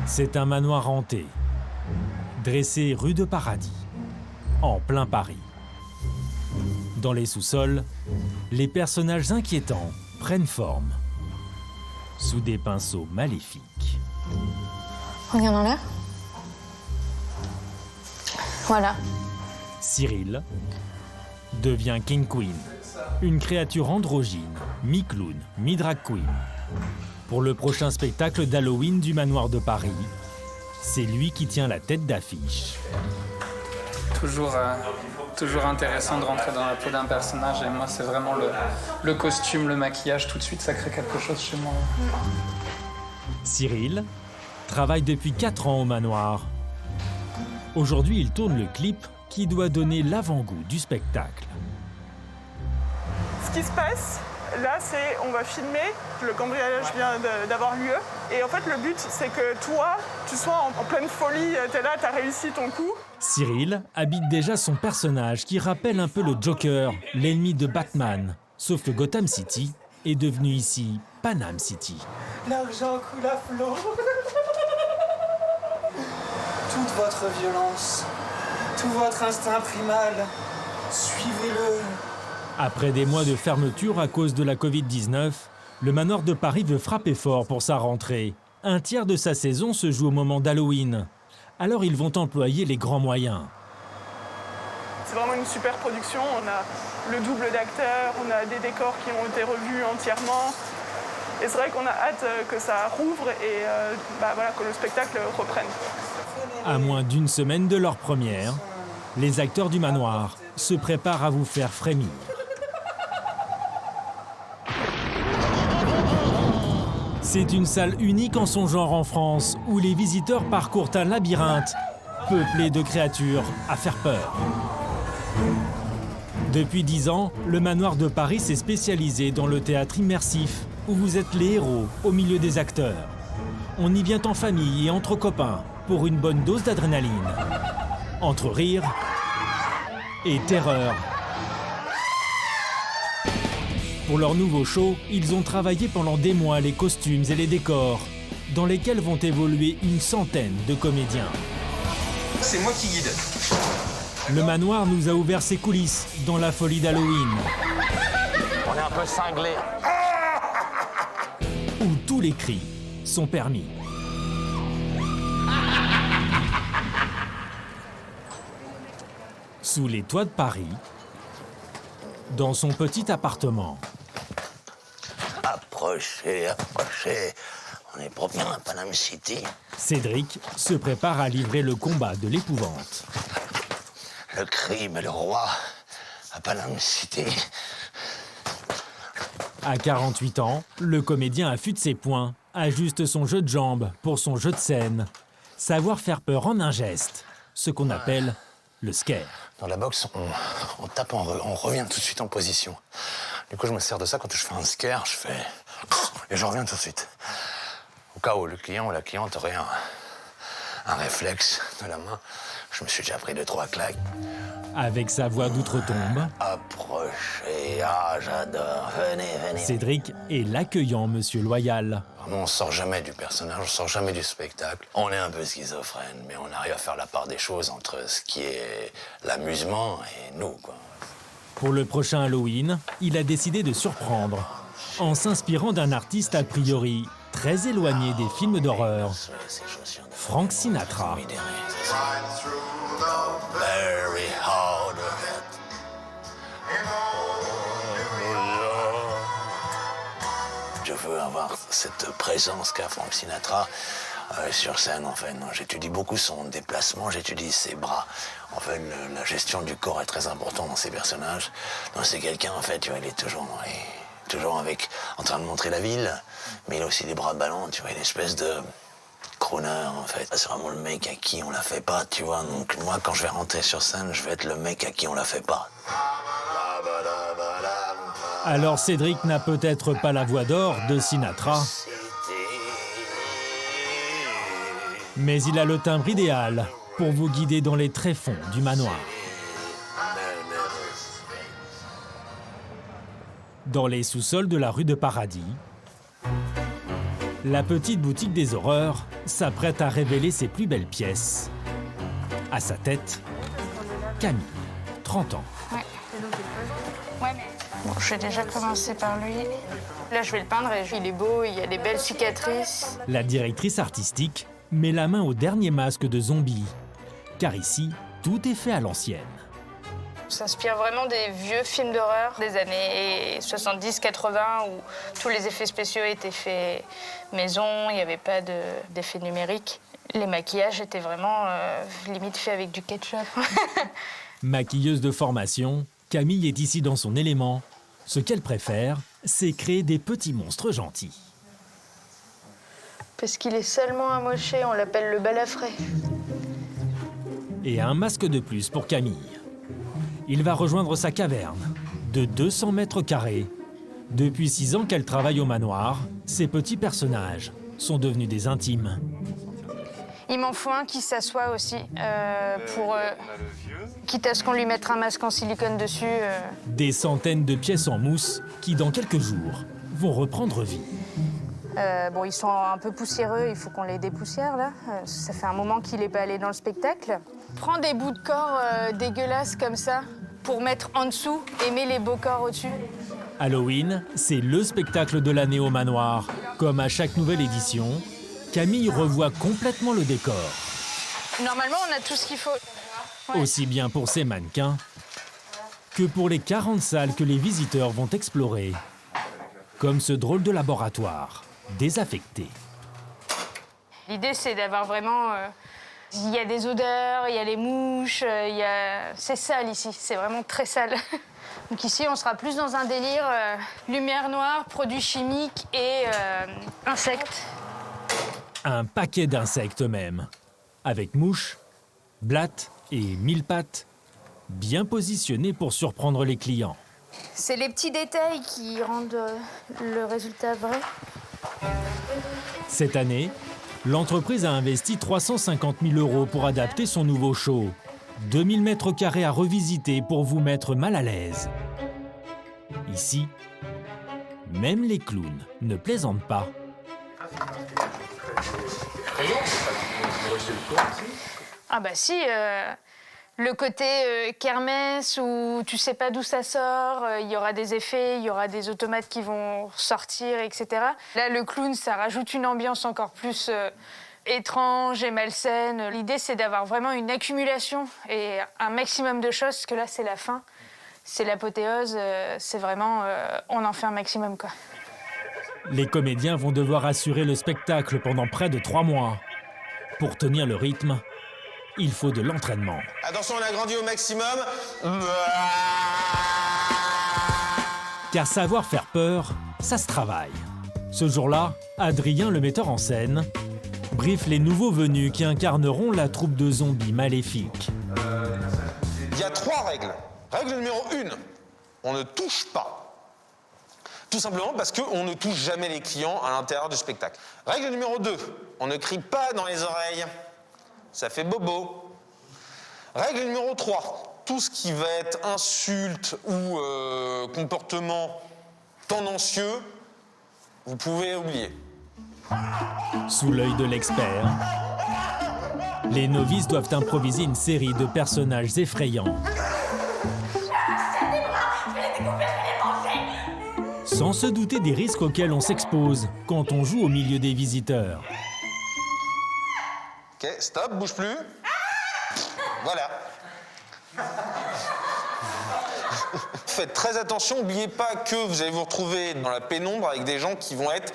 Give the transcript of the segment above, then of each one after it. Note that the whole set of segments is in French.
C'est un manoir hanté, dressé rue de Paradis, en plein Paris. Dans les sous-sols, les personnages inquiétants prennent forme, sous des pinceaux maléfiques. Regarde en l'air. Voilà. Cyril devient King Queen, une créature androgyne, mi-clown, mi-drag queen. Pour le prochain spectacle d'Halloween du Manoir de Paris, c'est lui qui tient la tête d'affiche. Toujours intéressant de rentrer dans la peau d'un personnage, et moi c'est vraiment le costume, le maquillage, tout de suite ça crée quelque chose chez moi. Cyril travaille depuis 4 ans au manoir. Aujourd'hui, il tourne le clip qui doit donner l'avant-goût du spectacle. Ce qui se passe, là, c'est on va filmer, le cambriolage vient d'avoir lieu. Et en fait, le but, c'est que toi, tu sois en pleine folie, t'es là, t'as réussi ton coup. Cyril habite déjà son personnage qui rappelle un peu le Joker, l'ennemi de Batman. Sauf que Gotham City est devenu ici Panam City. L'argent coule à flot. Toute votre violence, tout votre instinct primal, suivez-le. Après des mois de fermeture à cause de la Covid-19, le Manoir de Paris veut frapper fort pour sa rentrée. Un tiers de sa saison se joue au moment d'Halloween. Alors ils vont employer les grands moyens. C'est vraiment une super production, on a le double d'acteurs, on a des décors qui ont été revus entièrement. Et c'est vrai qu'on a hâte que ça rouvre et voilà, que le spectacle reprenne. À moins d'une semaine de leur première, les acteurs du manoir se préparent à vous faire frémir. C'est une salle unique en son genre en France, où les visiteurs parcourent un labyrinthe peuplé de créatures à faire peur. Depuis 10 ans, le Manoir de Paris s'est spécialisé dans le théâtre immersif, où vous êtes les héros au milieu des acteurs. On y vient en famille et entre copains pour une bonne dose d'adrénaline. Entre rire et terreur. Pour leur nouveau show, ils ont travaillé pendant des mois les costumes et les décors, dans lesquels vont évoluer une centaine de comédiens. C'est moi qui guide. Le manoir nous a ouvert ses coulisses dans la folie d'Halloween. On est un peu cinglés. Où tous les cris sont permis. Sous les toits de Paris, dans son petit appartement. Approchez, approchez. On est propre à Panam City. Cédric se prépare à livrer le combat de l'épouvante. Le crime est le roi à Panam City. À 48 ans, le comédien affûte ses poings, ajuste son jeu de jambes pour son jeu de scène. Savoir faire peur en un geste, ce qu'on appelle le scare. Dans la boxe, on tape, on revient tout de suite en position. Du coup, je me sers de ça quand je fais un scare, je fais... Et je reviens tout de suite. Au cas où le client ou la cliente aurait un réflexe de la main, je me suis déjà pris 2-3 claques. Avec sa voix d'outre-tombe, Approchez, ah j'adore, venez, venez. Cédric est l'accueillant monsieur loyal. Vraiment, on sort jamais du personnage, on sort jamais du spectacle. On est un peu schizophrène, mais on arrive à faire la part des choses entre ce qui est l'amusement et nous, quoi. Pour le prochain Halloween, il a décidé de surprendre, en s'inspirant d'un artiste a priori très éloigné des films d'horreur, Frank Sinatra. Very hard. Je veux avoir cette présence qu'a Frank Sinatra sur scène, en fait. J'étudie beaucoup son déplacement, j'étudie ses bras. En fait, la gestion du corps est très importante dans ces personnages. Donc c'est quelqu'un, en fait, tu vois, il est toujours en train de montrer la ville, mais il a aussi des bras ballants, tu vois, une espèce de crooner, en fait. C'est vraiment le mec à qui on la fait pas, tu vois. Donc moi, quand je vais rentrer sur scène, je vais être le mec à qui on la fait pas. Alors Cédric n'a peut-être pas la voix d'or de Sinatra, mais il a le timbre idéal pour vous guider dans les tréfonds du manoir. Dans les sous-sols de la rue de Paradis, la petite boutique des horreurs s'apprête à révéler ses plus belles pièces. À sa tête, Camille, 30 ans. Bon, je vais déjà commencer par lui. Là, je vais le peindre et il est beau, il y a des belles cicatrices. La directrice artistique met la main au dernier masque de zombie, car ici, tout est fait à l'ancienne. On s'inspire vraiment des vieux films d'horreur des années 70-80 où tous les effets spéciaux étaient faits maison, il n'y avait pas d'effets numériques. Les maquillages étaient vraiment limite faits avec du ketchup. Maquilleuse de formation, Camille est ici dans son élément. Ce qu'elle préfère, c'est créer des petits monstres gentils. Parce qu'il est seulement amoché, on l'appelle le balafré. Et un masque de plus pour Camille. Il va rejoindre sa caverne, de 200 mètres carrés. Depuis 6 ans qu'elle travaille au manoir, ces petits personnages sont devenus des intimes. Il m'en faut un qui s'assoit aussi, quitte à ce qu'on lui mette un masque en silicone dessus. Des centaines de pièces en mousse qui, dans quelques jours, vont reprendre vie. Bon, ils sont un peu poussiéreux, il faut qu'on les dépoussière, là. Ça fait un moment qu'il n'est pas allé dans le spectacle. Prends des bouts de corps dégueulasses comme ça, pour mettre en dessous et mets les beaux corps au-dessus. Halloween, c'est le spectacle de l'année au manoir. Comme à chaque nouvelle édition, Camille revoit complètement le décor. Normalement, on a tout ce qu'il faut. Ouais. Aussi bien pour ses mannequins que pour les 40 salles que les visiteurs vont explorer. Comme ce drôle de laboratoire, désaffecté. L'idée, c'est d'avoir vraiment... il y a des odeurs, il y a les mouches, c'est sale ici, c'est vraiment très sale. Donc ici, on sera plus dans un délire lumière noire, produits chimiques et insectes. Un paquet d'insectes même, avec mouches, blattes et mille-pattes, bien positionnés pour surprendre les clients. C'est les petits détails qui rendent le résultat vrai. Cette année, l'entreprise a investi 350 000 € pour adapter son nouveau show. 2000 mètres carrés à revisiter pour vous mettre mal à l'aise. Ici, même les clowns ne plaisantent pas. Ah bah si, le côté kermesse où tu sais pas d'où ça sort, il y aura des effets, il y aura des automates qui vont sortir, etc. Là, le clown, ça rajoute une ambiance encore plus étrange et malsaine. L'idée, c'est d'avoir vraiment une accumulation et un maximum de choses, parce que là, c'est la fin. C'est l'apothéose, c'est vraiment... on en fait un maximum, quoi. Les comédiens vont devoir assurer le spectacle pendant près de 3 mois. Pour tenir le rythme, il faut de l'entraînement. Attention, on agrandit au maximum. Car savoir faire peur, ça se travaille. Ce jour-là, Adrien, le metteur en scène, briefe les nouveaux venus qui incarneront la troupe de zombies maléfiques. Il y a 3 règles. Règle numéro 1, on ne touche pas. Tout simplement parce qu'on ne touche jamais les clients à l'intérieur du spectacle. Règle numéro 2, on ne crie pas dans les oreilles. Ça fait bobo. Règle numéro 3, tout ce qui va être insulte ou comportement tendancieux, vous pouvez oublier. Sous l'œil de l'expert, les novices doivent improviser une série de personnages effrayants. Sans se douter des risques auxquels on s'expose quand on joue au milieu des visiteurs. Ok, stop, bouge plus. Voilà. Faites très attention, n'oubliez pas que vous allez vous retrouver dans la pénombre avec des gens qui vont être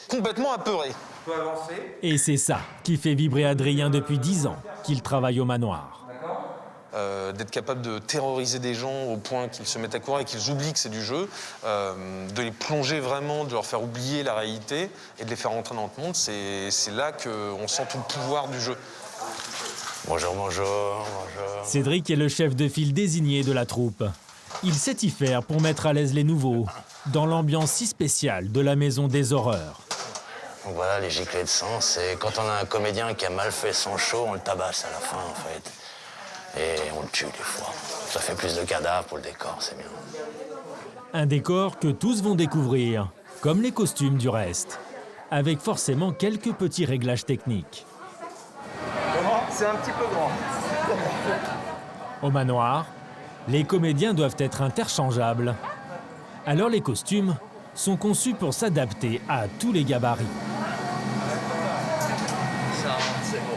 complètement apeurés. Tu peux avancer. Et c'est ça qui fait vibrer Adrien depuis 10 ans qu'il travaille au manoir. D'être capable de terroriser des gens au point qu'ils se mettent à courir et qu'ils oublient que c'est du jeu, de les plonger vraiment, de leur faire oublier la réalité et de les faire rentrer dans notre monde, c'est là qu'on sent tout le pouvoir du jeu. Bonjour, bonjour, bonjour. Cédric est le chef de file désigné de la troupe. Il sait y faire pour mettre à l'aise les nouveaux, dans l'ambiance si spéciale de la maison des horreurs. Donc voilà, les giclées de sang, c'est quand on a un comédien qui a mal fait son show, on le tabasse à la fin, en fait. Et on le tue des fois. Ça fait plus de cadavres pour le décor, c'est bien. Un décor que tous vont découvrir, comme les costumes du reste. avec forcément quelques petits réglages techniques. C'est un petit peu grand. Au manoir, les comédiens doivent être interchangeables. Alors les costumes sont conçus pour s'adapter à tous les gabarits. Ça, c'est beau.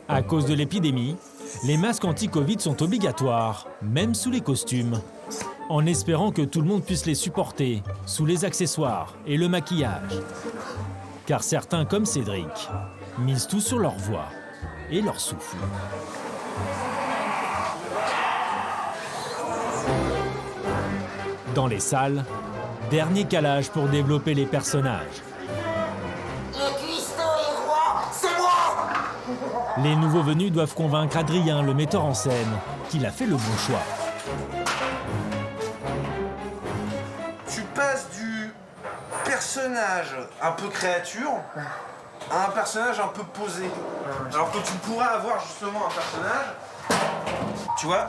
À cause de l'épidémie, les masques anti-Covid sont obligatoires, même sous les costumes, en espérant que tout le monde puisse les supporter, sous les accessoires et le maquillage. Car certains, comme Cédric, misent tout sur leur voix et leur souffle. Dans les salles, dernier calage pour développer les personnages. Le cuistot est roi, c'est moi! Les nouveaux venus doivent convaincre Adrien, le metteur en scène, qu'il a fait le bon choix. Tu passes du personnage un peu créature à un personnage un peu posé. Alors que tu pourrais avoir justement un personnage, tu vois.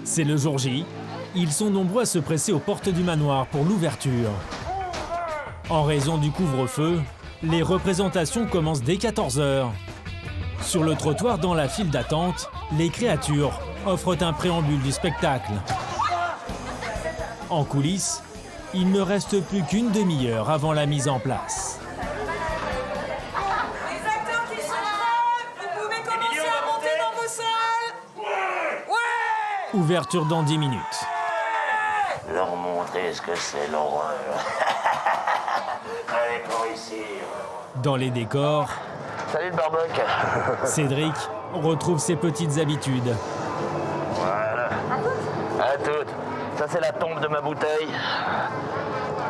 C'est le jour J. Ils sont nombreux à se presser aux portes du manoir pour l'ouverture. En raison du couvre-feu, les représentations commencent dès 14h. Sur le trottoir, dans la file d'attente, les créatures offrent un préambule du spectacle. En coulisses, il ne reste plus qu'une demi-heure avant la mise en place. Les acteurs qui sont prêts, vous pouvez commencer à monter dans vos salles! Ouais! Ouverture dans 10 minutes. Leur montrer ce que c'est l'horreur. Allez, par ici. Dans les décors, Salut le barbuck. Cédric retrouve ses petites habitudes. Voilà. À toutes. Ça, c'est la tombe de ma bouteille.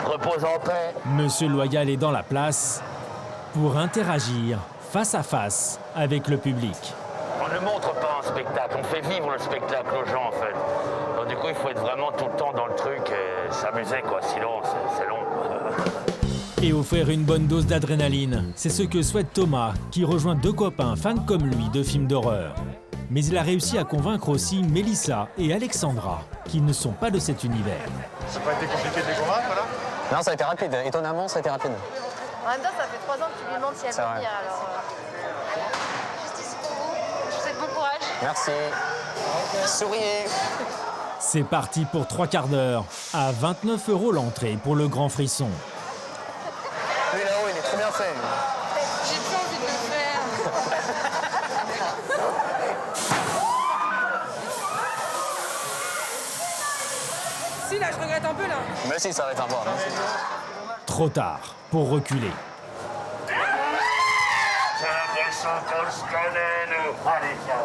Repose en paix. Monsieur Loyal est dans la place pour interagir face à face avec le public. On ne montre pas un spectacle, on fait vivre le spectacle aux gens en fait. Donc du coup il faut être vraiment tout le temps dans le truc et s'amuser quoi, sinon c'est long. Et offrir une bonne dose d'adrénaline, c'est ce que souhaite Thomas, qui rejoint deux copains fans comme lui de films d'horreur. Mais il a réussi à convaincre aussi Mélissa et Alexandra, qui ne sont pas de cet univers. Ça n'a pas été compliqué de les convaincre là? Non, ça a été rapide. Étonnamment, ça a été rapide. En même temps, ça fait 3 ans que tu lui demandes si elle veut venir, alors... Juste ici pour vous. Je vous souhaite bon courage. Merci. Souriez. C'est parti pour 3 quarts d'heure, à 29 € l'entrée pour le grand frisson. Lui là-haut, il est trop bien fait. J'ai plus envie de le faire. Si, là, je regrette un peu, là. Mais si, ça va être un voir. Trop tard pour reculer. J'ai l'impression qu'on se connaît nous. Allez, viens.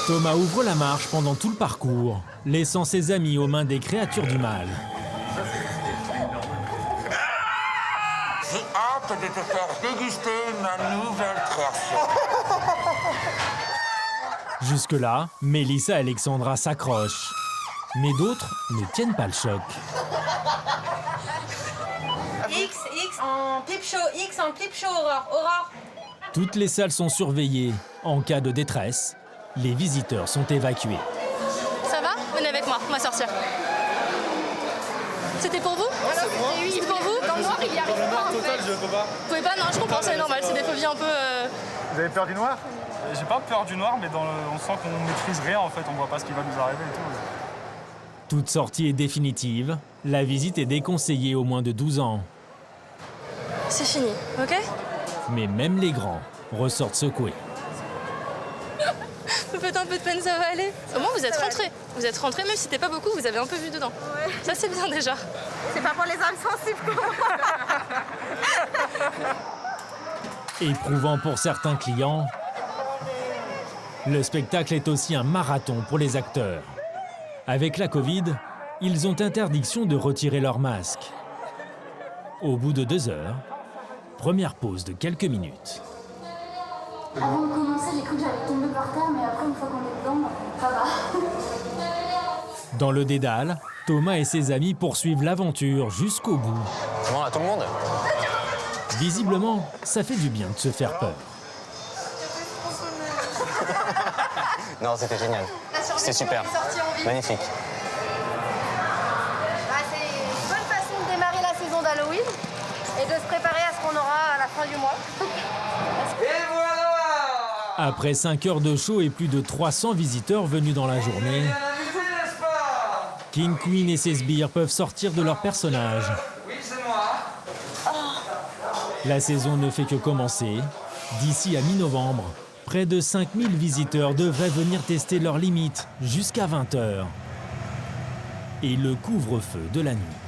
Thomas ouvre la marche pendant tout le parcours, laissant ses amis aux mains des créatures du mal. J'ai hâte de te faire déguster ma nouvelle création. Jusque-là, Mélissa et Alexandra s'accrochent. Mais d'autres ne tiennent pas le choc. X en clip show, Aurore. Toutes les salles sont surveillées. En cas de détresse, les visiteurs sont évacués. Ça va? Venez avec moi, on va sortir. C'était pour vous? C'était pour vous? Dans le noir, il y arrive pas. Total, je peux pas. Vous pouvez pas? Non, je comprends, c'est normal, c'est des phobies un peu... Vous avez peur du noir? J'ai pas peur du noir, mais on sent qu'on maîtrise rien en fait, on voit pas ce qui va nous arriver et tout. Toute sortie est définitive. La visite est déconseillée aux moins de 12 ans. C'est fini, ok? Mais même les grands ressortent secoués. Vous faites un peu de peine, ça va aller? Au moins, vous êtes rentrés. Vous êtes rentrés, même si c'était pas beaucoup, vous avez un peu vu dedans. Ouais. Ça, c'est bien déjà. C'est pas pour les âmes sensibles. Éprouvant pour certains clients, le spectacle est aussi un marathon pour les acteurs. Avec la Covid, ils ont interdiction de retirer leur masque. Au bout de 2 heures, première pause de quelques minutes. Avant de commencer, j'ai cru que j'allais tomber par terre, mais après, une fois qu'on est dedans, ça va. Dans le dédale, Thomas et ses amis poursuivent l'aventure jusqu'au bout. Bon, à tout le monde. Visiblement, ça fait du bien de se faire peur. Non, c'était génial. C'était super. Magnifique. suivez-moi. Et voilà! Après 5 heures de show et plus de 300 visiteurs venus dans la journée, King, Queen et ses sbires peuvent sortir de leur personnage. Oui, c'est moi. La saison ne fait que commencer. D'ici à mi-novembre, près de 5000 visiteurs devraient venir tester leurs limites jusqu'à 20 h. Et le couvre-feu de la nuit.